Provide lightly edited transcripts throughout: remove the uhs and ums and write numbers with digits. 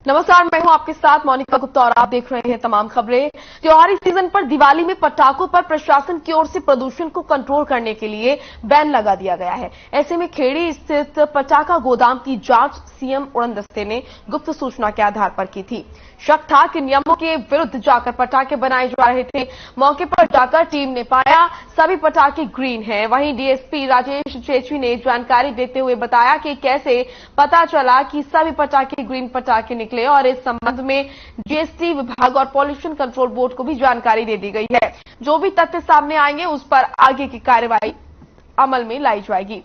नमस्कार, मैं हूं आपके साथ मोनिका गुप्ता और आप देख रहे हैं तमाम खबरें। त्योहारी सीजन पर दिवाली में पटाखों पर प्रशासन की ओर से प्रदूषण को कंट्रोल करने के लिए बैन लगा दिया गया है। ऐसे में खेड़ी स्थित पटाखा गोदाम की जांच सीएम उड़नदस्ते ने गुप्त सूचना के आधार पर की थी। शक था कि नियमों के विरुद्ध जाकर पटाखे बनाए जा रहे थे। मौके पर जाकर टीम ने पाया सभी पटाखे ग्रीन हैं। वहीं डीएसपी राजेश चेची ने जानकारी देते हुए बताया कि कैसे पता चला कि सभी पटाखे ग्रीन पटाखे निकले और इस संबंध में जीएसटी विभाग और पॉल्यूशन कंट्रोल बोर्ड को भी जानकारी दे दी गई है। जो भी तथ्य सामने आएंगे उस पर आगे की कार्रवाई अमल में लाई जाएगी।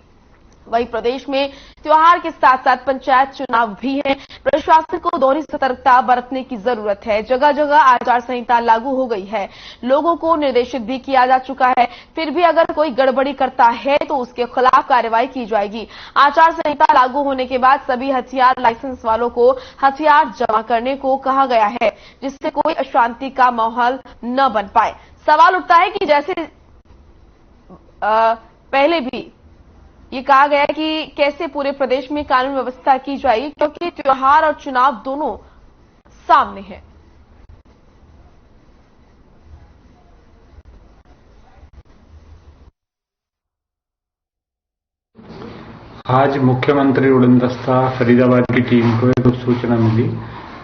वहीं प्रदेश में त्योहार के साथ साथ पंचायत चुनाव भी है। प्रशासन को दोहरी सतर्कता बरतने की जरूरत है। जगह जगह आचार संहिता लागू हो गई है। लोगों को निर्देशित भी किया जा चुका है। फिर भी अगर कोई गड़बड़ी करता है तो उसके खिलाफ कार्रवाई की जाएगी। आचार संहिता लागू होने के बाद सभी हथियार लाइसेंस वालों को हथियार जमा करने को कहा गया है, जिससे कोई अशांति का माहौल न बन पाए। सवाल उठता है कि जैसे पहले भी ये कहा गया कि कैसे पूरे प्रदेश में कानून व्यवस्था की जाएगी, क्योंकि त्योहार और चुनाव दोनों सामने हैं। आज मुख्यमंत्री उड़नदस्ता फरीदाबाद की टीम को एक सूचना मिली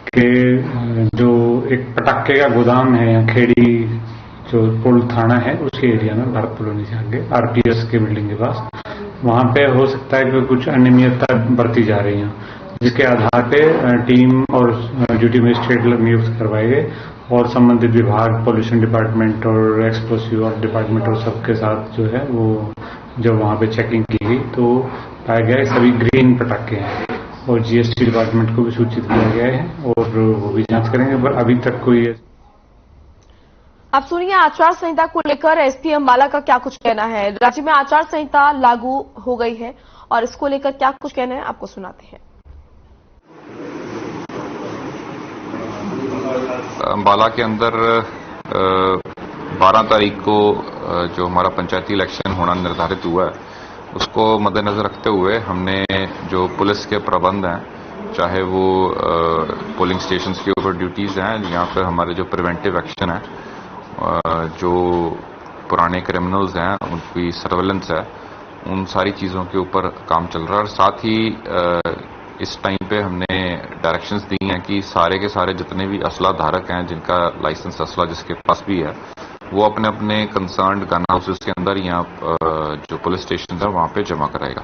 कि जो एक पटाखे का गोदाम है यहाँ खेड़ी जो पुल थाना है उसके एरिया में, भारत कॉलोनी से आगे आरपीएस के बिल्डिंग के पास, वहां पे हो सकता है कि कुछ अनियमितता बरती जा रही है, जिसके आधार पे टीम और ड्यूटी मजिस्ट्रेट नियुक्त करवाए गए और संबंधित विभाग, पॉल्यूशन डिपार्टमेंट और एक्सप्लोसिव और डिपार्टमेंट और सबके साथ जो है वो जब वहां पे चेकिंग की गई तो पाया गया सभी ग्रीन पटाखे हैं और जीएसटी डिपार्टमेंट को भी सूचित किया गया है और वो भी जांच करेंगे। पर अभी तक कोई आप सुनिए आचार संहिता को लेकर एसपी अंबाला का क्या कुछ कहना है। राज्य में आचार संहिता लागू हो गई है और इसको लेकर क्या कुछ कहना है आपको सुनाते हैं। अंबाला के अंदर 12 तारीख को जो हमारा पंचायती इलेक्शन होना निर्धारित हुआ है उसको मद्देनजर रखते हुए हमने जो पुलिस के प्रबंध हैं, चाहे वो पोलिंग स्टेशंस के ऊपर ड्यूटीज हैं या फिर हमारे जो प्रिवेंटिव एक्शन है, जो पुराने क्रिमिनल्स हैं उनकी सर्वेलेंस है, उन सारी चीज़ों के ऊपर काम चल रहा है। और साथ ही इस टाइम पे हमने डायरेक्शंस दी हैं कि सारे के सारे जितने भी असला धारक हैं जिनका लाइसेंस असला जिसके पास भी है वो अपने अपने कंसर्न्ड गन हाउसेस के अंदर या जो पुलिस स्टेशन है वहां पे जमा कराएगा।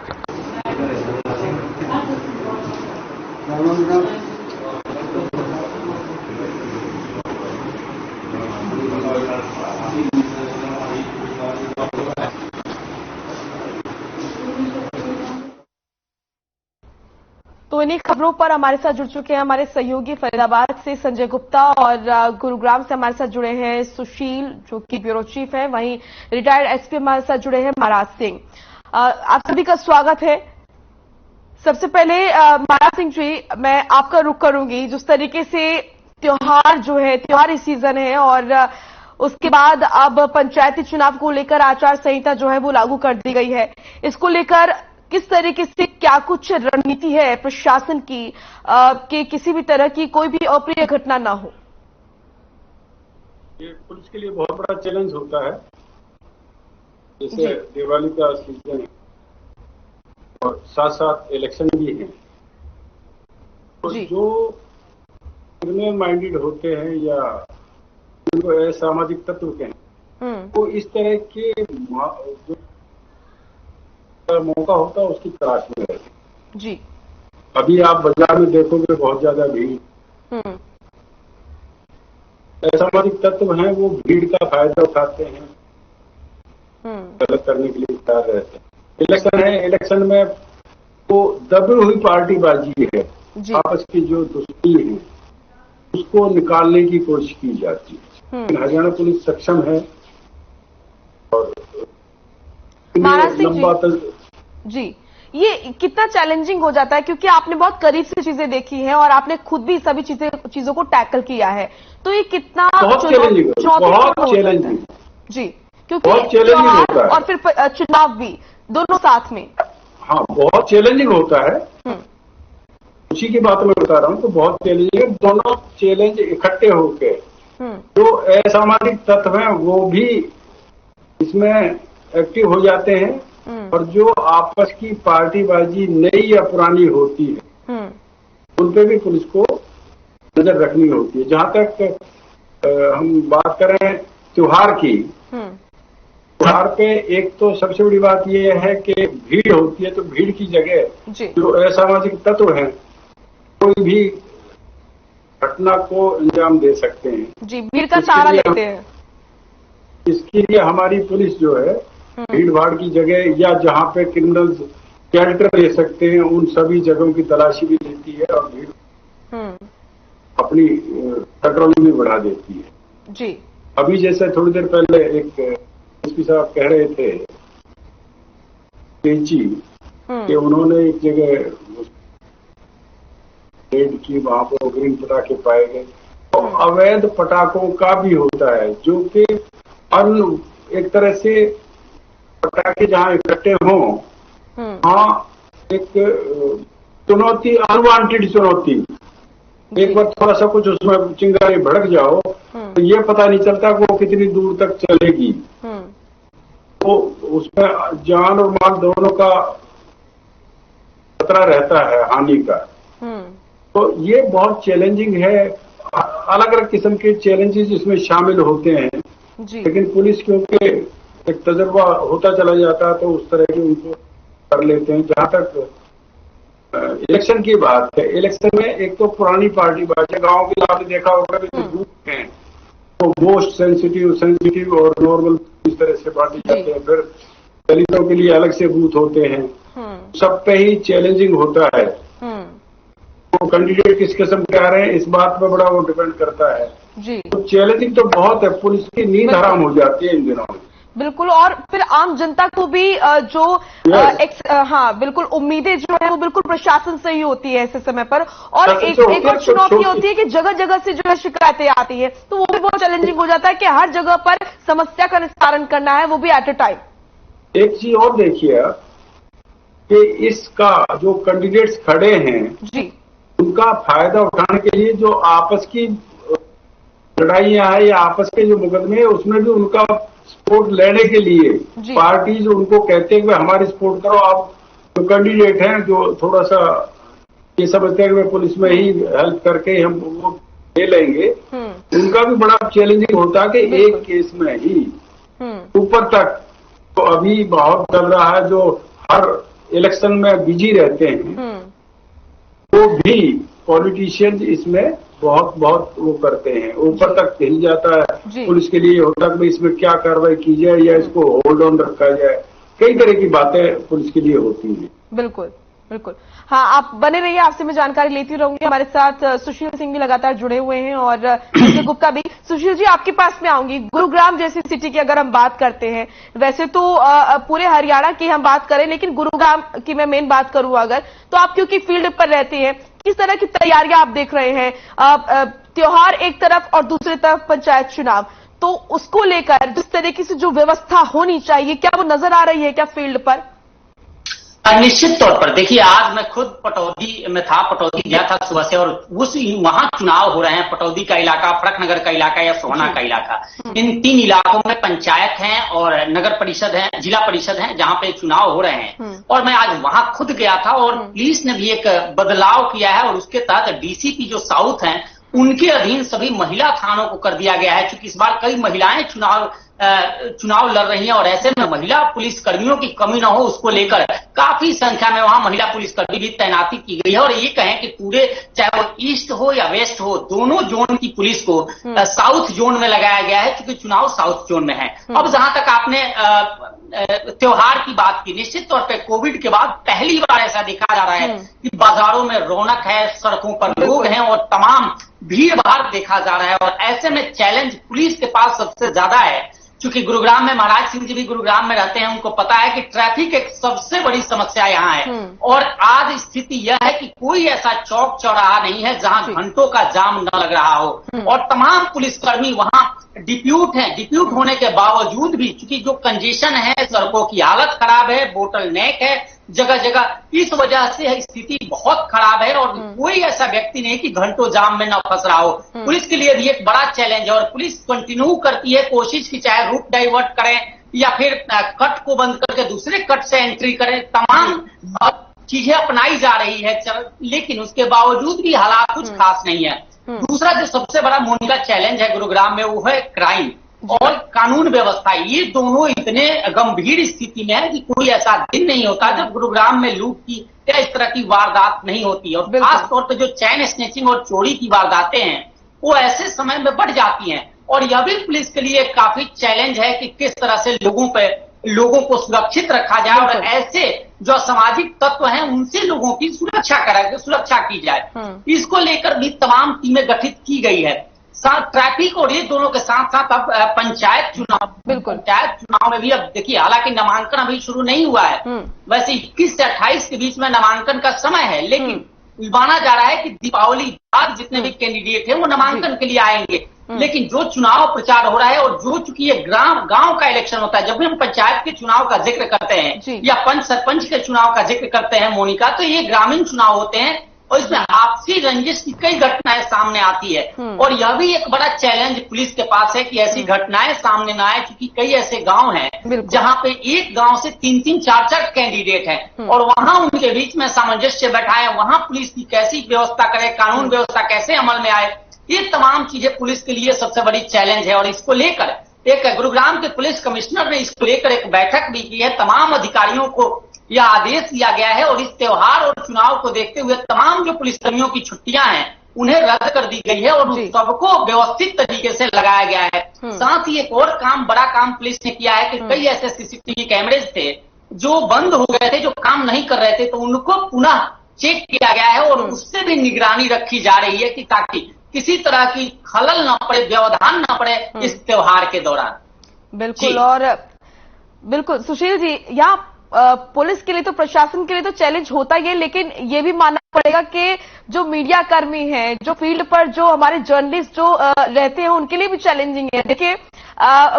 तो इन्हीं खबरों पर हमारे साथ जुड़ चुके हैं हमारे सहयोगी फरीदाबाद से संजय गुप्ता और गुरुग्राम से हमारे साथ जुड़े हैं सुशील जो कि ब्यूरो चीफ है, वहीं रिटायर्ड एसपी हमारे साथ जुड़े हैं महाराज सिंह। आप सभी का स्वागत है। सबसे पहले महाराज सिंह जी, मैं आपका रुख करूंगी। जिस तरीके से त्योहार जो है, त्योहारी सीजन है और उसके बाद अब पंचायती चुनाव को लेकर आचार संहिता जो है वो लागू कर दी गई है, इसको लेकर किस तरीके से क्या कुछ रणनीति है प्रशासन की कि किसी भी तरह की कोई भी अप्रिय घटना ना हो? ये पुलिस के लिए बहुत बड़ा चैलेंज होता है। जैसे दिवाली का सीजन है और साथ साथ इलेक्शन भी है, तो जो क्रिमिनल माइंडेड होते हैं या जिनको असामाजिक तत्व कहते हैं, वो इस तरह के जो मौका होता है उसकी तलाश में रहते जी। अभी आप बाजार में देखोगे बहुत ज्यादा भीड़, असामाजिक तत्व हैं वो भीड़ का फायदा उठाते हैं, गलत करने के लिए तैयार रहते हैं। इलेक्शन है, इलेक्शन में तो दबी हुई पार्टीबाजी है, आपस की जो दोस्ती है उसको निकालने की कोशिश की जाती है। हरियाणा पुलिस सक्षम है और लंबा जी, ये कितना चैलेंजिंग हो जाता है, क्योंकि आपने बहुत करीब से चीजें देखी हैं और आपने खुद भी सभी चीजों को टैकल किया है, तो ये कितना चैलेंजिंग जी, क्योंकि त्योहार और फिर चुनाव भी दोनों साथ में। हाँ, बहुत चैलेंजिंग होता है। उसी की बात मैं बता रहा हूँ। तो बहुत चैलेंज है, दोनों चैलेंज इकट्ठे होके जो असामाजिक तत्व हैं वो भी इसमें एक्टिव हो जाते हैं, और जो आपस की पार्टीबाजी नई या पुरानी होती है उन पे भी पुलिस को नजर रखनी होती है। जहां तक हम बात करें त्योहार की, त्योहार पे एक तो सबसे बड़ी बात यह है कि भीड़ होती है, तो भीड़ की जगह जो असामाजिक तत्व हैं कोई भी घटना को अंजाम दे सकते हैं। जी, भीड़ का सहारा लेते हैं। इसके लिए हमारी पुलिस जो है भीड़ भाड़ की जगह या जहां पे क्रिमिनल्स शेल्टर ले सकते हैं उन सभी जगहों की तलाशी भी लेती है और भीड़ अपनी कंट्रोलिंग भी बढ़ा देती है। जी, अभी जैसे थोड़ी देर पहले एक एसपी साहब कह रहे थे तेजी कि उन्होंने एक जगह रेड की, वहां पर ग्रीन पटाखे पाए गए। तो अवैध पटाखों का भी होता है जो कि एक तरह से पटाखे जहां इकट्ठे हों, हाँ एक चुनौती, अनवांटेड चुनौती। एक बार थोड़ा सा कुछ उसमें चिंगारी भड़क जाओ तो ये पता नहीं चलता कि वो कितनी दूर तक चलेगी। तो उसमें जान और माल दोनों का खतरा रहता है, हानि का। तो ये बहुत चैलेंजिंग है। अलग अलग किस्म के चैलेंजेस इसमें शामिल होते हैं, लेकिन पुलिस क्योंकि एक तजुर्बा होता चला जाता है तो उस तरह के उनको कर लेते हैं। जहां तक इलेक्शन की बात है, इलेक्शन में एक तो पुरानी पार्टी बात, गाँव के आपने देखा होगा कि बूथ हैं तो मोस्ट सेंसिटिव और नॉर्मल इस तरह से बांटे जाते हैं। फिर दलितों के लिए अलग से बूथ होते हैं, सब पे ही चैलेंजिंग होता है। तो कैंडिडेट किस किस्म के आ रहे हैं इस बात पे बड़ा वो डिपेंड करता है। तो चैलेंजिंग तो बहुत है, पुलिस की नींद हराम हो जाती है इन दिनों में। बिल्कुल, और फिर आम जनता को भी जो हाँ बिल्कुल उम्मीदें जो है वो बिल्कुल प्रशासन से ही होती है ऐसे समय पर। और एक और चुनौती होती है कि जगह जगह से जो है शिकायतें आती है, तो वो भी बहुत चैलेंजिंग हो जाता है कि हर जगह पर समस्या का निस्तारण करना है, वो भी एट अ टाइम। एक चीज और देखिए कि इसका जो कैंडिडेट्स खड़े हैं जी, उनका फायदा उठाने के लिए जो आपस की लड़ाइयां हैं या आपस के जो मुकदमे हैं उसमें भी उनका सपोर्ट लेने के लिए पार्टीज उनको कहते हैं कि हमारी सपोर्ट करो। आप जो कैंडिडेट हैं जो थोड़ा सा ये समझते हैं कि पुलिस में ही हेल्प करके हम वो ले लेंगे, उनका भी बड़ा चैलेंजिंग होता है कि एक केस में ही ऊपर तक तो अभी बहुत चल रहा है जो हर इलेक्शन में बिजी रहते हैं, वो भी पॉलिटिशियंस इसमें बहुत वो करते हैं, ऊपर तक हिल जाता है। पुलिस के लिए होता है कि इसमें क्या कार्रवाई की जाए या इसको होल्ड ऑन रखा जाए, कई तरह की बातें पुलिस के लिए होती हैं। बिल्कुल बिल्कुल, हाँ आप बने रहिए, आपसे मैं जानकारी लेती रहूंगी। हमारे साथ सुशील सिंह भी लगातार जुड़े हुए हैं और संजय गुप्ता भी। सुशील जी, आपके पास में आऊंगी। गुरुग्राम जैसी सिटी की अगर हम बात करते हैं, वैसे तो पूरे हरियाणा की हम बात करें, लेकिन गुरुग्राम की मैं मेन बात करूं अगर, तो आप क्योंकि फील्ड पर रहते हैं, किस तरह की तैयारियां आप देख रहे हैं? त्योहार एक तरफ और दूसरी तरफ पंचायत चुनाव, तो उसको लेकर जिस तरीके से जो व्यवस्था होनी चाहिए, क्या वो नजर आ रही है क्या फील्ड पर? निश्चित तौर पर देखिए, आज मैं खुद पटौदी में था, पटौदी गया था सुबह से, और वहां चुनाव हो रहे हैं। पटौदी का इलाका, फड़कनगर का इलाका या सोहना का इलाका, इन 3 इलाकों में पंचायत हैं और नगर परिषद है, जिला परिषद है, जहां पे चुनाव हो रहे हैं। और मैं आज वहां खुद गया था और पुलिस ने भी एक बदलाव किया है और उसके तहत डीसीपी जो साउथ हैं उनके अधीन सभी महिला थानों को कर दिया गया है, क्योंकि इस बार कई महिलाएं चुनाव लड़ रही हैं और ऐसे में महिला पुलिस कर्मियों की कमी न हो उसको लेकर काफी संख्या में वहां महिला पुलिसकर्मी भी तैनाती की गई है। और ये कहें कि पूरे, चाहे वो ईस्ट हो या वेस्ट हो, दोनों जोन की पुलिस को साउथ जोन में लगाया गया है, क्योंकि चुनाव साउथ जोन में है। अब जहां तक आपने त्योहार की बात की, निश्चित तौर पर कोविड के बाद पहली बार ऐसा देखा जा रहा है कि बाजारों में रौनक है, सड़कों पर लोग हैं और तमाम भीड़ भाड़ देखा जा रहा है। और ऐसे में चैलेंज पुलिस के पास सबसे ज्यादा है, क्योंकि गुरुग्राम में, महाराज सिंह जी भी गुरुग्राम में रहते हैं, उनको पता है कि ट्रैफिक एक सबसे बड़ी समस्या यहाँ है। और आज स्थिति यह है कि कोई ऐसा चौक चौराहा नहीं है जहां घंटों का जाम न लग रहा हो। और तमाम पुलिसकर्मी वहां डिप्यूट हैं। डिप्यूट होने के बावजूद भी, क्योंकि जो कंजेशन है, सड़कों की हालत खराब है, बोटल नेक है, जगह जगह। इस वजह से स्थिति बहुत खराब है और कोई ऐसा व्यक्ति नहीं कि घंटों जाम में न फंस रहा हो। पुलिस के लिए भी एक बड़ा चैलेंज है और पुलिस कंटिन्यू करती है कोशिश की, चाहे रूट डाइवर्ट करें या फिर कट को बंद करके दूसरे कट से एंट्री करें, तमाम चीजें अपनाई जा रही है, लेकिन उसके बावजूद भी हालात कुछ खास नहीं है। दूसरा जो सबसे बड़ा मोनिका चैलेंज है गुरुग्राम में, वो है क्राइम और कानून व्यवस्था। ये दोनों इतने गंभीर स्थिति में है कि कोई ऐसा दिन नहीं होता जब गुरुग्राम में लूट की या इस तरह की वारदात नहीं होती। और खासतौर पर जो चैन स्नेचिंग और चोरी की वारदातें हैं वो ऐसे समय में बढ़ जाती हैं। और यह भी पुलिस के लिए काफी चैलेंज है कि किस तरह से लोगों को सुरक्षित रखा जाए और ऐसे जो असामाजिक तत्व हैं उनसे लोगों की सुरक्षा की जाए। इसको लेकर भी तमाम टीमें गठित की गई है। ट्रैफिक और ये दोनों के साथ साथ अब पंचायत चुनाव में भी अब देखिए, हालांकि नामांकन अभी शुरू नहीं हुआ है, वैसे 21 से 28 के बीच में नामांकन का समय है, लेकिन माना जा रहा है कि दीपावली बाद जितने भी कैंडिडेट हैं वो नामांकन के लिए आएंगे। लेकिन जो चुनाव प्रचार हो रहा है और जो चूंकि ये गांव का इलेक्शन होता है, जब भी हम पंचायत के चुनाव का जिक्र करते हैं या पंच सरपंच के चुनाव का जिक्र करते हैं मोनिका, तो ये ग्रामीण चुनाव होते हैं और इसमें आपसी रंजिश की कई घटनाएं सामने आती है। और यह भी एक बड़ा चैलेंज पुलिस के पास है कि ऐसी घटनाएं सामने ना आए, क्योंकि कई ऐसे गांव हैं जहां पे एक गांव से 3-3, 4-4 कैंडिडेट हैं और वहां उनके बीच में सामंजस्य बैठाए, वहां पुलिस की कैसी व्यवस्था करे, कानून व्यवस्था कैसे अमल में आए, ये तमाम चीजें पुलिस के लिए सबसे बड़ी चैलेंज है। और इसको लेकर एक गुरुग्राम के पुलिस कमिश्नर ने इसको लेकर एक बैठक भी की है। तमाम अधिकारियों को यह आदेश दिया गया है और इस त्योहार और चुनाव को देखते हुए तमाम जो पुलिसकर्मियों की छुट्टियां हैं उन्हें रद्द कर दी गई है और उन सबको व्यवस्थित तरीके से लगाया गया है। साथ ही एक और बड़ा काम पुलिस ने किया है कि कई ऐसे सीसीटीवी कैमरेज थे जो बंद हो गए थे, जो काम नहीं कर रहे थे, तो उनको पुनः चेक किया गया है और उससे भी निगरानी रखी जा रही है कि ताकि किसी तरह की खलल न पड़े, व्यवधान न पड़े इस त्योहार के दौरान। बिल्कुल। और बिल्कुल सुशील जी, यहाँ पुलिस के लिए तो, प्रशासन के लिए तो चैलेंज होता ही है, लेकिन ये भी मानना पड़ेगा कि जो मीडिया कर्मी हैं, जो फील्ड पर जो हमारे जर्नलिस्ट जो रहते हैं, उनके लिए भी चैलेंजिंग है। देखिए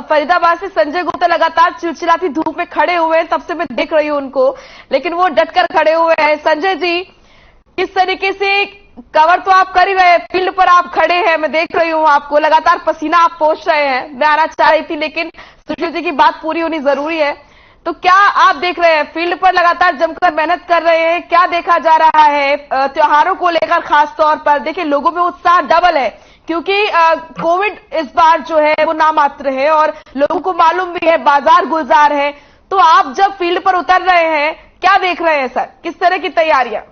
फरीदाबाद से संजय गुप्ता लगातार चिलचिलाती धूप में खड़े हुए हैं, तब से मैं देख रही हूं उनको, लेकिन वो डटकर खड़े हुए हैं। संजय जी, किस तरीके से कवर तो आप कर ही रहे हैं, फील्ड पर आप खड़े हैं, मैं देख रही हूं आपको, लगातार पसीना आप पोंछ रहे हैं। मैं आना चाह रही थी लेकिन सुशील जी की बात पूरी होनी जरूरी है। तो क्या आप देख रहे हैं, फील्ड पर लगातार जमकर मेहनत कर रहे हैं, क्या देखा जा रहा है त्योहारों को लेकर? खास तौर पर देखिए लोगों में उत्साह डबल है, क्योंकि कोविड इस बार जो है वो नामात्र है और लोगों को मालूम भी है, बाजार गुलजार है। तो आप जब फील्ड पर उतर रहे हैं, क्या देख रहे हैं सर, किस तरह की तैयारियां?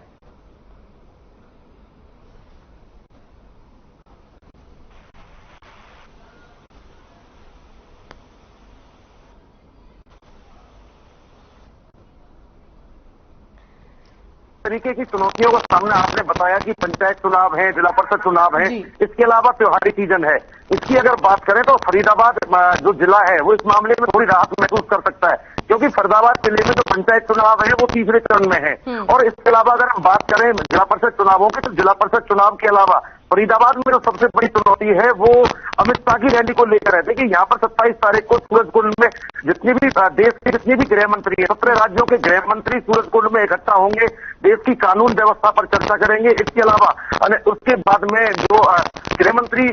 तरीके की चुनौतियों का सामना आपने बताया कि पंचायत चुनाव है, जिला परिषद चुनाव है, इसके अलावा त्योहारी सीजन है। इसकी अगर बात करें तो फरीदाबाद जो जिला है वो इस मामले में थोड़ी राहत महसूस कर सकता है, क्योंकि फरीदाबाद जिले में जो पंचायत चुनाव है वो तीसरे चरण में है। और इसके अलावा अगर हम बात करें जिला परिषद चुनावों की, तो जिला परिषद चुनाव के अलावा फरीदाबाद में जो सबसे बड़ी चुनौती है वो अमित शाह की रैली को लेकर है। देखिए यहाँ पर 27 तारीख को सूरजकुंड में जितनी भी देश के जितनी भी गृह मंत्री है, 17 राज्यों के गृह मंत्री सूरजकुंड में इकट्ठा होंगे, देश की कानून व्यवस्था पर चर्चा करेंगे। इसके अलावा उसके बाद में जो गृह मंत्री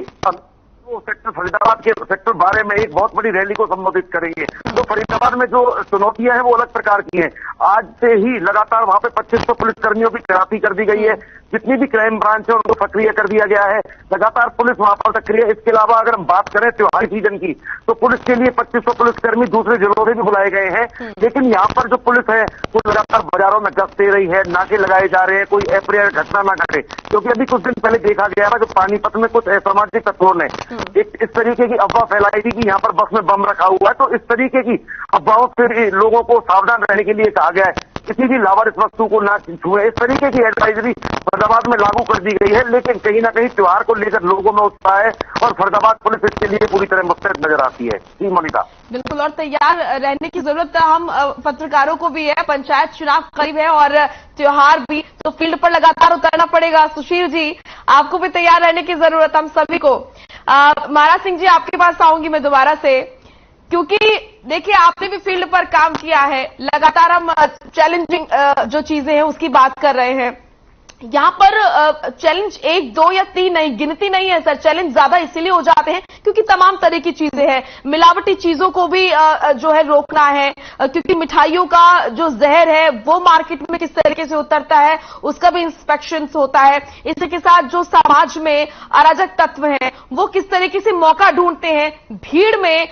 सेक्टर फरीदाबाद के सेक्टर 12 में एक बहुत बड़ी रैली को संबोधित करेंगे। तो फरीदाबाद में जो चुनौतियां हैं वो अलग प्रकार की हैं। आज से ही लगातार वहां पे 2500 पुलिसकर्मियों की तैनाती कर दी गई है, जितनी भी क्राइम ब्रांच है उनको सक्रिय कर दिया गया है, लगातार पुलिस वहां पर सक्रिय है। इसके अलावा अगर हम बात करें त्योहारी सीजन की, तो पुलिस के लिए 2500 पुलिसकर्मी दूसरे जिलों से भी बुलाए गए हैं। लेकिन यहाँ पर जो पुलिस है वो लगातार बाजारों में गश्त दे रही है, नाके लगाए जा रहे हैं, कोई अप्रिय घटना ना घटे। क्योंकि अभी कुछ दिन पहले देखा गया था कि पानीपत में कुछ असामाजिक तत्वों ने एक इस तरीके की अफवाह फैलाई थी कि यहाँ पर बस में बम रखा हुआ है। तो इस तरीके की अफवाहों से लोगों को सावधान रहने के लिए कहा गया है, किसी भी लावारिस वस्तु को ना छुए। इस तरीके की एडवाइजरी फरीदाबाद में लागू कर दी गई है। लेकिन कहीं ना कहीं त्योहार को लेकर लोगों में उत्साह है और फरीदाबाद पुलिस इसके लिए पूरी तरह मुस्तैद नजर आती है। जी मोनिका, बिल्कुल, और तैयार रहने की जरूरत हम पत्रकारों को भी है। पंचायत चुनाव करीब है और त्योहार भी, तो फील्ड पर लगातार उतरना पड़ेगा। सुशील जी, आपको भी तैयार रहने की जरूरत, हम सभी को। महाराज सिंह जी, आपके पास आऊंगी मैं दोबारा से। क्योंकि देखिए आपने भी फील्ड पर काम किया है, लगातार हम चैलेंजिंग जो चीजें हैं उसकी बात कर रहे हैं। यहां पर चैलेंज 1, 2 या 3 नहीं, गिनती नहीं है सर, चैलेंज ज्यादा इसीलिए हो जाते हैं क्योंकि तमाम तरह की चीजें हैं। मिलावटी चीजों को भी जो है रोकना है, क्योंकि मिठाइयों का जो जहर है वो मार्केट में किस तरीके से उतरता है उसका भी इंस्पेक्शन होता है। इसी के साथ जो समाज में अराजक तत्व हैं वो किस तरीके से मौका ढूंढते हैं भीड़ में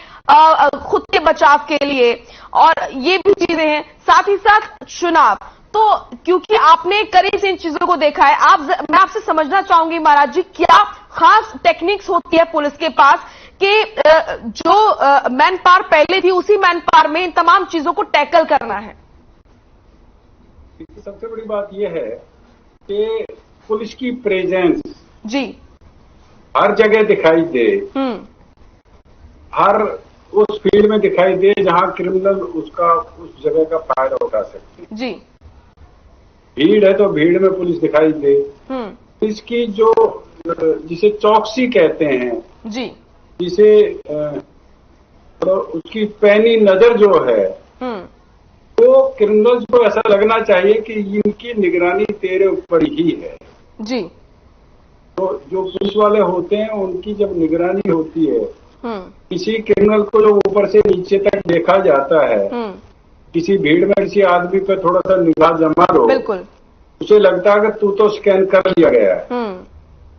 खुद के बचाव के लिए, और ये भी चीजें हैं। साथ ही साथ चुनाव, तो क्योंकि आपने करीब से इन चीजों को देखा है, मैं आपसे समझना चाहूंगी महाराज जी, क्या खास टेक्निक्स होती है पुलिस के पास कि जो मैन पावर पहले थी उसी मैन पावर में इन तमाम चीजों को टैकल करना है? सबसे बड़ी बात यह है कि पुलिस की प्रेजेंस जी हर जगह दिखाई दे, हर उस फील्ड में दिखाई दे जहां क्रिमिनल उसका उस जगह का फायदा उठा सकते हैं। जी, भीड़ है तो भीड़ में पुलिस दिखाई दे। इसकी जो जिसे चौकसी कहते हैं जी, जिसे तो उसकी पैनी नजर जो है तो क्रिमिनल्स को ऐसा लगना चाहिए कि इनकी निगरानी तेरे ऊपर ही है। जी, तो जो पुलिस वाले होते हैं उनकी जब निगरानी होती है, किसी क्रिमिनल को जो ऊपर से नीचे तक देखा जाता है, किसी भीड़ में किसी आदमी पर थोड़ा सा निगाह जमा लो, बिल्कुल उसे लगता है कि तू तो स्कैन कर लिया गया है।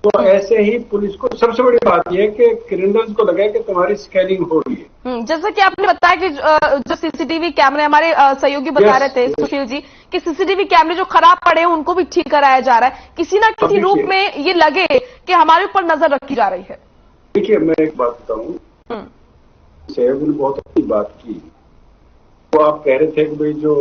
तो ऐसे ही पुलिस को सबसे बड़ी बात यह है कि क्रिमिनल्स को लगे कि तुम्हारी स्कैनिंग हो रही है। जैसा कि आपने बताया कि जो सीसीटीवी कैमरे, हमारे सहयोगी बता रहे थे सुशील जी कि सीसीटीवी कैमरे जो खराब पड़े हैं उनको भी ठीक कराया जा रहा है, किसी ना किसी रूप में ये लगे कि हमारे ऊपर नजर रखी जा रही है। देखिए मैं एक बात बताऊं, सहयोगी ने बहुत अच्छी बात की। तो आप कह रहे थे कि भाई जो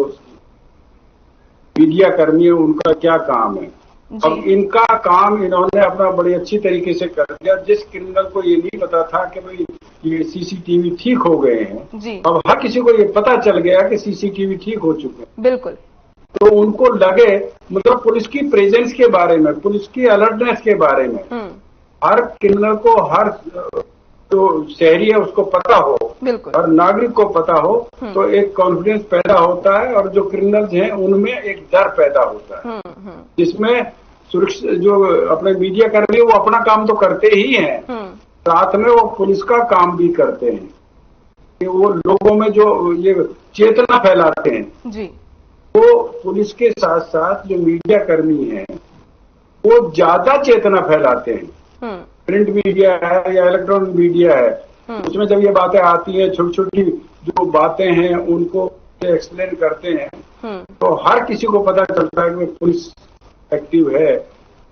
मीडिया कर्मी है उनका क्या काम है। अब इनका काम इन्होंने अपना बड़ी अच्छी तरीके से कर दिया। जिस क्रिमिनल को ये नहीं पता था कि भाई ये सीसीटीवी ठीक हो गए हैं, अब हर किसी को ये पता चल गया कि सीसीटीवी ठीक हो चुके हैं। बिल्कुल। तो उनको लगे, मतलब पुलिस की प्रेजेंस के बारे में, पुलिस की अलर्टनेस के बारे में हर क्रिमिनल को, हर जो शहरी है उसको पता हो, हर नागरिक को पता हो, तो एक कॉन्फिडेंस पैदा होता है और जो क्रिमिनल्स हैं उनमें एक डर पैदा होता है, जिसमें सुरक्षा जो अपने मीडिया कर्मी वो अपना काम तो करते ही हैं, साथ में वो पुलिस का काम भी करते हैं कि वो लोगों में जो ये चेतना फैलाते हैं। जी, वो पुलिस के साथ साथ जो मीडिया कर्मी हैं वो ज्यादा चेतना फैलाते हैं। प्रिंट मीडिया है या इलेक्ट्रॉनिक मीडिया है, उसमें जब ये बातें आती हैं, छोटी छोटी जो बातें हैं उनको एक्सप्लेन करते हैं, तो हर किसी को पता चलता है कि पुलिस एक्टिव है।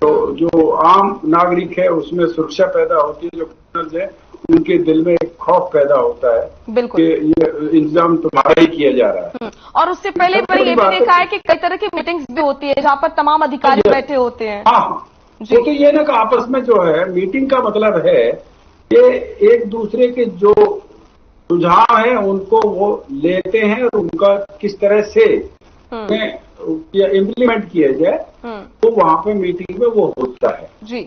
तो जो आम नागरिक है उसमें सुरक्षा पैदा होती है, जो क्रिमिनल्स है उनके दिल में एक खौफ पैदा होता है कि ये इंतजाम तुम्हारा ही किया जा रहा है। और उससे पहले मैंने ये भी देखा है कि कई तरह की मीटिंग्स भी होती है जहाँ पर तमाम अधिकारी बैठे होते हैं। हाँ, तो ये ना आपस में जो है मीटिंग का मतलब है ये एक दूसरे के जो सुझाव हैं उनको वो लेते हैं और उनका किस तरह से इम्प्लीमेंट किया जाए, तो वहां पे मीटिंग में वो होता है। जी,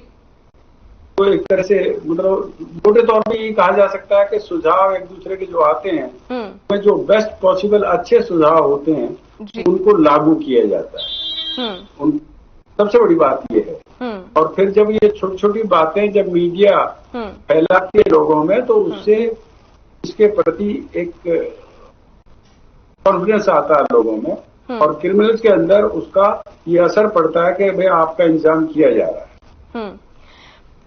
तो एक तरह से मतलब मोटे तौर पे ये कहा जा सकता है कि सुझाव एक दूसरे के जो आते हैं उसमें जो बेस्ट पॉसिबल अच्छे सुझाव होते हैं उनको लागू किया जाता है। सबसे बड़ी बात ये है। और फिर जब ये छोटी छोटी बातें जब मीडिया फैलाती है लोगों में, तो उससे इसके प्रति एक कॉन्फिडेंस आता है लोगों में, और क्रिमिनल्स के अंदर उसका ये असर पड़ता है कि भाई आपका इंतजाम किया जा रहा है।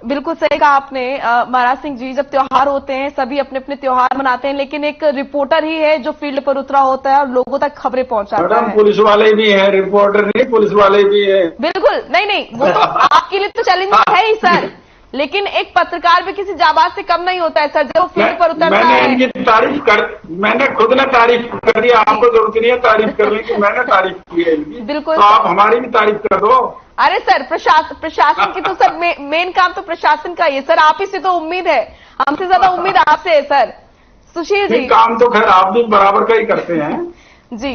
बिल्कुल सही कहा आपने महाराज सिंह जी। जब त्योहार होते हैं सभी अपने अपने त्योहार मनाते हैं, लेकिन एक रिपोर्टर ही है जो फील्ड पर उतरा होता है और लोगों तक खबरें पहुंचाता है। पुलिस वाले भी हैं, रिपोर्टर नहीं, पुलिस वाले भी हैं। बिल्कुल, नहीं वो तो आपके लिए तो चैलेंज है ही सर, लेकिन एक पत्रकार भी किसी जाबाज से कम नहीं होता है सर जो फील्ड पर उतरता है। मैंने खुद ने तारीफ कर दी, आपको जरूरत नहीं है तारीफ करने की, मैंने तारीफ की है इनकी। बिल्कुल, तो आप हमारी भी तारीफ कर दो। अरे सर प्रशासन की तो सर मेन काम तो प्रशासन का ही है सर, आप ही से तो उम्मीद है, हमसे ज्यादा उम्मीद आपसे है सर। सुशील जी, काम तो खैर आप भी बराबर का ही करते हैं। जी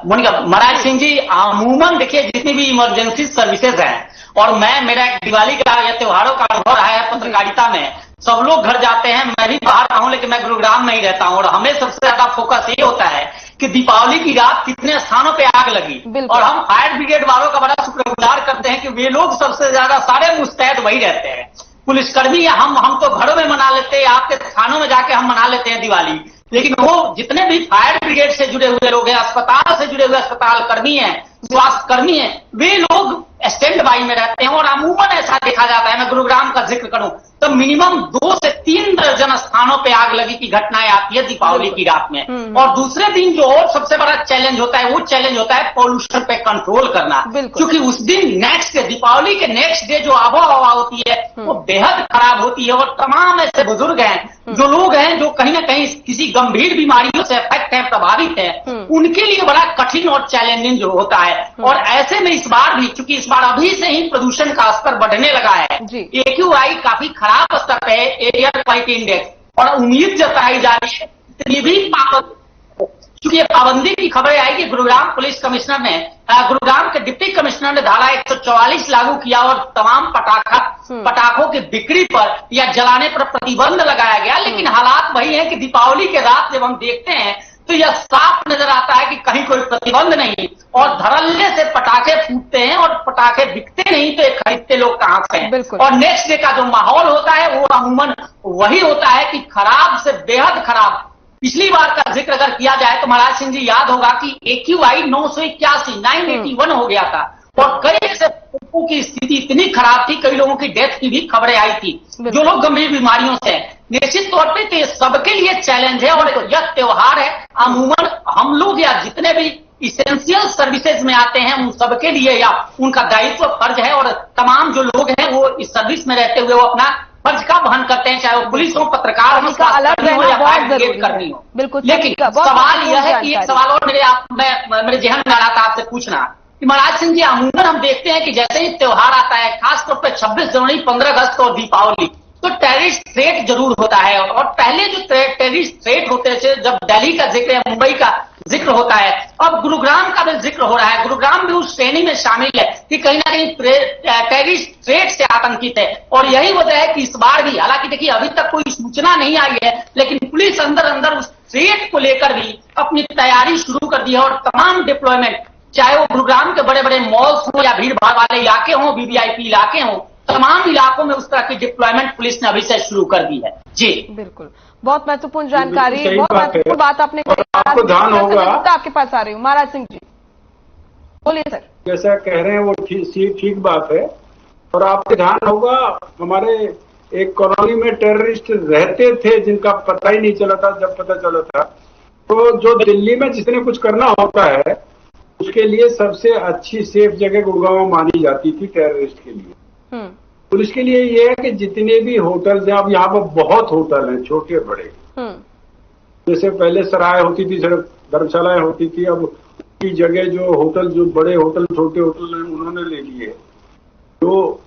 मोनिका, महाराज सिंह जी, अमूमन देखिए जितनी भी इमरजेंसी सर्विसेज हैं, और मेरा दिवाली का या त्योहारों का अनुभव रहा है पत्रकारिता में, सब लोग घर जाते हैं, मैं भी बाहर रहा हूं लेकिन मैं गुरुग्राम में ही रहता हूं, और हमें सबसे ज्यादा फोकस ये होता है कि दीपावली की रात कितने स्थानों पे आग लगी, और हम फायर ब्रिगेड वालों का बड़ा शुक्रगुजार करते हैं कि वे लोग सबसे ज्यादा सारे मुस्तैद वही रहते हैं। पुलिसकर्मी या हम तो घरों में मना लेते हैं, आपके थानों में जाके हम मना लेते हैं दिवाली, लेकिन वो जितने भी फायर ब्रिगेड से जुड़े हुए लोग हैं, अस्पताल से जुड़े हुए अस्पताल कर्मी हैं, स्वास्थ्य कर्मी हैं, वे लोग स्टैंड बाई में रहते हैं। और अमूमन ऐसा देखा जाता है, मैं गुरुग्राम का जिक्र करूं तो मिनिमम 2 से 3 दर्जन स्थानों पे आग लगी की घटनाएं आती है दीपावली की रात में। और दूसरे दिन जो और सबसे बड़ा चैलेंज होता है, वो चैलेंज होता है पॉल्यूशन पे कंट्रोल करना, क्योंकि उस दिन नेक्स्ट डे, दीपावली के नेक्स्ट डे जो आबोहवा होती है वो बेहद खराब होती है। और तमाम ऐसे बुजुर्ग हैं, जो लोग हैं जो कहीं ना कहीं किसी गंभीर बीमारियों से अफेक्ट हैं, प्रभावित हैं, उनके लिए बड़ा कठिन और चैलेंजिंग जो होता है। और ऐसे में इस बार भी, चूंकि इस बार अभी से ही प्रदूषण का स्तर बढ़ने लगा है, AQI काफी खराब स्तर पे है, एयर क्वालिटी इंडेक्स, और उम्मीद जताई जा रही है इतनी भी चूंकि ये पाबंदी की खबरें आई कि गुरुग्राम पुलिस कमिश्नर ने, गुरुग्राम के डिप्टी कमिश्नर ने धारा 144 लागू किया और तमाम पटाखों की बिक्री पर या जलाने पर प्रतिबंध लगाया गया। लेकिन हालात वही है कि दीपावली के रात जब हम देखते हैं तो यह साफ नजर आता है कि कहीं कोई प्रतिबंध नहीं, और धड़ल्ले से पटाखे फूटते हैं और पटाखे बिकते नहीं तो ये खरीदते लोग कहां से हैं। और नेक्स्ट डे का जो माहौल होता है वो अमूमन वही होता है कि खराब से बेहद खराब। पिछली बार का जिक्र अगर किया जाए तो महाराज सिंह जी याद होगा कि AQI 981 हो गया था, और कई ऐसे लोगों की स्थिति इतनी खराब थी, कई लोगों की डेथ की भी खबरें आई थी, जो लोग गंभीर बीमारियों से। निश्चित तौर पे तो ये सबके लिए चैलेंज है, और यह त्योहार है, अमूमन हम लोग या जितने भी इसेंशियल सर्विसेज में आते हैं उन सबके लिए या उनका दायित्व फर्ज है, और तमाम जो लोग हैं वो इस सर्विस में रहते हुए वो अपना फर्ज का वहन करते हैं, चाहे वो पुलिस हो, पत्रकार हो, स्वास्थ्य हो या फायर ब्रिगेड कर्मी हो। लेकिन सवाल यह है कि एक सवाल और मेरे जहन में आ रहा था आपसे पूछना कि महाराज सिंह जी, अमूमन हम देखते हैं कि जैसे ही त्योहार आता है, खासतौर पर 26 जनवरी, 15 अगस्त और दीपावली, तो टेररिस्ट थ्रेट जरूर होता है। और पहले जो टेररिस्ट थ्रेट होते थे, जब दिल्ली का जिक्र है, मुंबई का जिक्र होता है, अब गुरुग्राम का भी जिक्र हो रहा है। गुरुग्राम भी उस श्रेणी में शामिल है कि कहीं ना कहीं टेररिस्ट थ्रेट से आतंकित है। और यही वजह है कि इस बार भी, हालांकि देखिए अभी तक कोई सूचना नहीं आई है, लेकिन पुलिस अंदर अंदर उस थ्रेट को लेकर भी अपनी तैयारी शुरू कर दी है, और तमाम डिप्लॉयमेंट, चाहे वो गुरुग्राम के बड़े बड़े मॉल्स हो या भीड़ भाड़ वाले इलाके हों, VVIP इलाके हों, तमाम इलाकों में उस तरह की डिप्लॉयमेंट पुलिस ने अभी से शुरू कर दी है। जी बिल्कुल, बहुत महत्वपूर्ण जानकारी, बहुत महत्वपूर्ण बात आपने कही। आपको ध्यान होगा, आपके पास आ रही हूँ महाराज सिंह जी, बोलिए सर। जैसा कह रहे हैं वो ठीक बात है, और आपको ध्यान होगा हमारे एक कॉलोनी में टेररिस्ट रहते थे जिनका पता ही नहीं चला था। जब पता चला था तो जो दिल्ली में जिसने कुछ करना होता है उसके लिए सबसे अच्छी सेफ जगह गुड़गांव मानी जाती थी टेररिस्ट के लिए। पुलिस के लिए ये है कि जितने भी होटल हैं, अब यहाँ पर बहुत होटल हैं छोटे बड़े, जैसे पहले सराय होती थी, धर्मशालाएं होती थी, अब की जगह जो होटल, जो बड़े होटल, छोटे होटल हैं, उन्होंने ले लिए। जो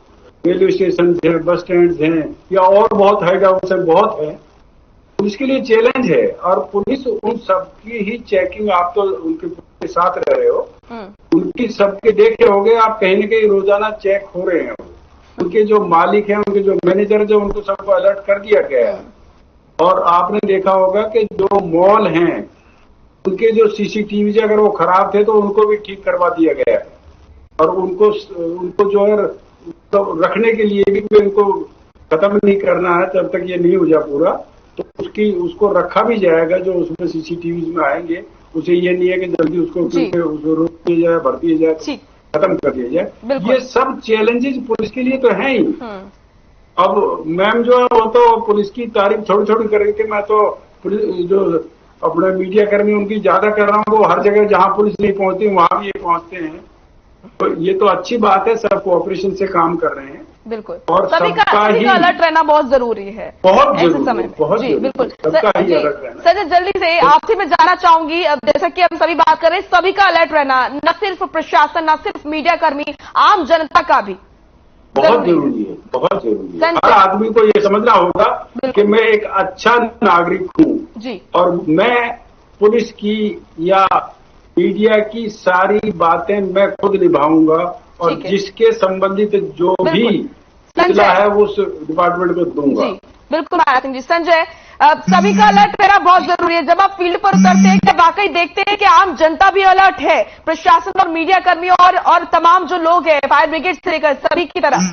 रेलवे स्टेशन हैं, बस स्टैंड हैं, या और बहुत हाइड हाउस है, बहुत है। पुलिस के लिए चैलेंज है, और पुलिस उन सबकी ही चेकिंग, आप तो उनके साथ रह रहे हो, उनकी सबके देखे होंगे आप, कहीं न कहीं रोजाना चेक हो रहे हैं। उनके जो मालिक हैं, उनके जो मैनेजर, जो उनको सबको अलर्ट कर दिया गया है। और आपने देखा होगा कि जो मॉल हैं उनके जो CCTV अगर वो खराब थे तो उनको भी ठीक करवा दिया गया है, और उनको जो है तो रखने के लिए भी उनको खत्म नहीं करना है जब तक ये नहीं हो जाए पूरा, तो उसको रखा भी जाएगा। जो उसमें CCTV में आएंगे, उसे ये नहीं है कि जल्दी उसको रोक दिया जाए, भर दिया जाए, खत्म कर दिया जाए। ये सब चैलेंजेस पुलिस के लिए तो है ही। अब मैम जो है वो तो पुलिस की तारीफ छोटी छोटी कर रही थी, मैं तो पुलिस जो अपने मीडिया कर्मी उनकी ज्यादा कर रहा हूँ। वो हर जगह जहाँ पुलिस नहीं पहुंचती वहां भी ये पहुंचते हैं, तो ये तो अच्छी बात है, सब कोऑपरेशन से काम कर रहे हैं। बिल्कुल, और सभी का अलर्ट रहना बहुत जरूरी है, बहुत जरूरी, समय में। बहुत जी बिल्कुल सबका ही अलर्ट रहना। सर जल्दी से आपसे मैं जानना चाहूंगी, अब जैसा कि हम सभी बात कर रहे हैं, सभी का अलर्ट रहना, न सिर्फ प्रशासन, न सिर्फ मीडिया कर्मी, आम जनता का भी बहुत जरूरी है, बहुत जरूरी है। हर आदमी को ये समझना होगा कि मैं एक अच्छा नागरिक हूँ जी, और मैं पुलिस की या मीडिया की सारी बातें मैं खुद निभाऊंगा, और जिसके संबंधित जो भी इत्तला है वो उस डिपार्टमेंट को दूंगा। बिल्कुल महाराज सिंह जी। संजय, सभी का अलर्ट रहना बहुत जरूरी है। जब आप फील्ड पर उतरते हैं क्या वाकई देखते हैं कि आम जनता भी अलर्ट है, प्रशासन और मीडिया कर्मी और तमाम जो लोग हैं फायर ब्रिगेड से लेकर सभी की तरह?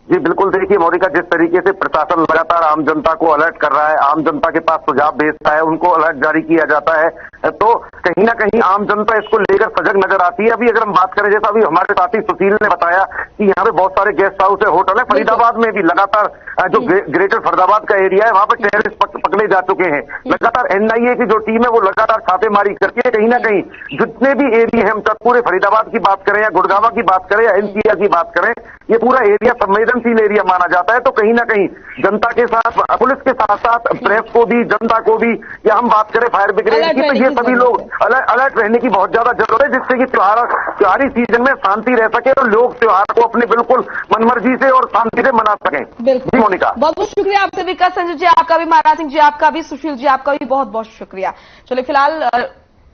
जी बिल्कुल, देखिए मोनिका, जिस तरीके से प्रशासन लगातार आम जनता को अलर्ट कर रहा है, आम जनता के पास सुझाव भेजता है, उनको अलर्ट जारी किया जाता है, तो कहीं ना कहीं आम जनता इसको लेकर सजग नजर आती है। अभी अगर हम बात करें, जैसा अभी हमारे साथी सुशील ने बताया कि यहाँ पे बहुत सारे गेस्ट हाउस है, होटल है, फरीदाबाद में भी लगातार जो ग्रेटर फरीदाबाद का एरिया है वहां पर टेररिस्ट पकड़े जा चुके हैं। लगातार एनआईए की जो टीम है वो लगातार छापेमारी करती है। कहीं ना कहीं जितने भी एरिया हम पूरे फरीदाबाद की बात करें या गुड़गांव की बात करें या एनसीआर की बात करें, ये पूरा एरिया संवेदनशील एरिया माना जाता है। तो कहीं ना कहीं जनता के साथ, पुलिस के साथ साथ प्रेस को भी, जनता को भी, या हम बात करें फायर ब्रिगेड की, तो ये सभी लोग अलर्ट रहने की बहुत ज्यादा जरूरत है, जिससे कि त्योहारी सीजन में शांति रह सके और लोग त्योहार को अपने बिल्कुल मनमर्जी से और शांति से मना सकें। बिल्कुल मोनिका, बहुत बहुत शुक्रिया आप सभी का। संजय जी आपका भी, महाराज सिंह जी आपका भी, सुशील जी आपका भी बहुत बहुत शुक्रिया। चलिए फिलहाल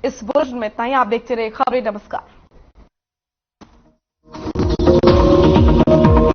इस बुलेटिन में इतना ही। आप देखते रहिए खबरें। नमस्कार।